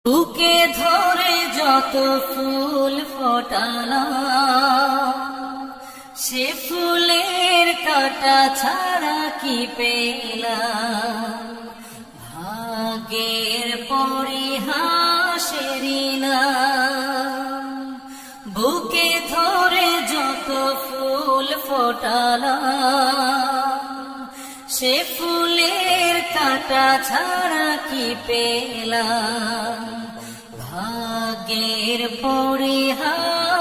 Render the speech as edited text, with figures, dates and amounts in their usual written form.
বুকে ধরে যত ফুল ফোটালাম, সে ফুলের কাঁটা ছাড়া কি পেলাম? ভাগ্যের পরিহাসেরই নাম। বুকে ধরে যত ফুল ফোটালাম, সে ফুলের কাঁটা ছাড়া কি পেলাম? ভাগ্যের পরিহাসেরই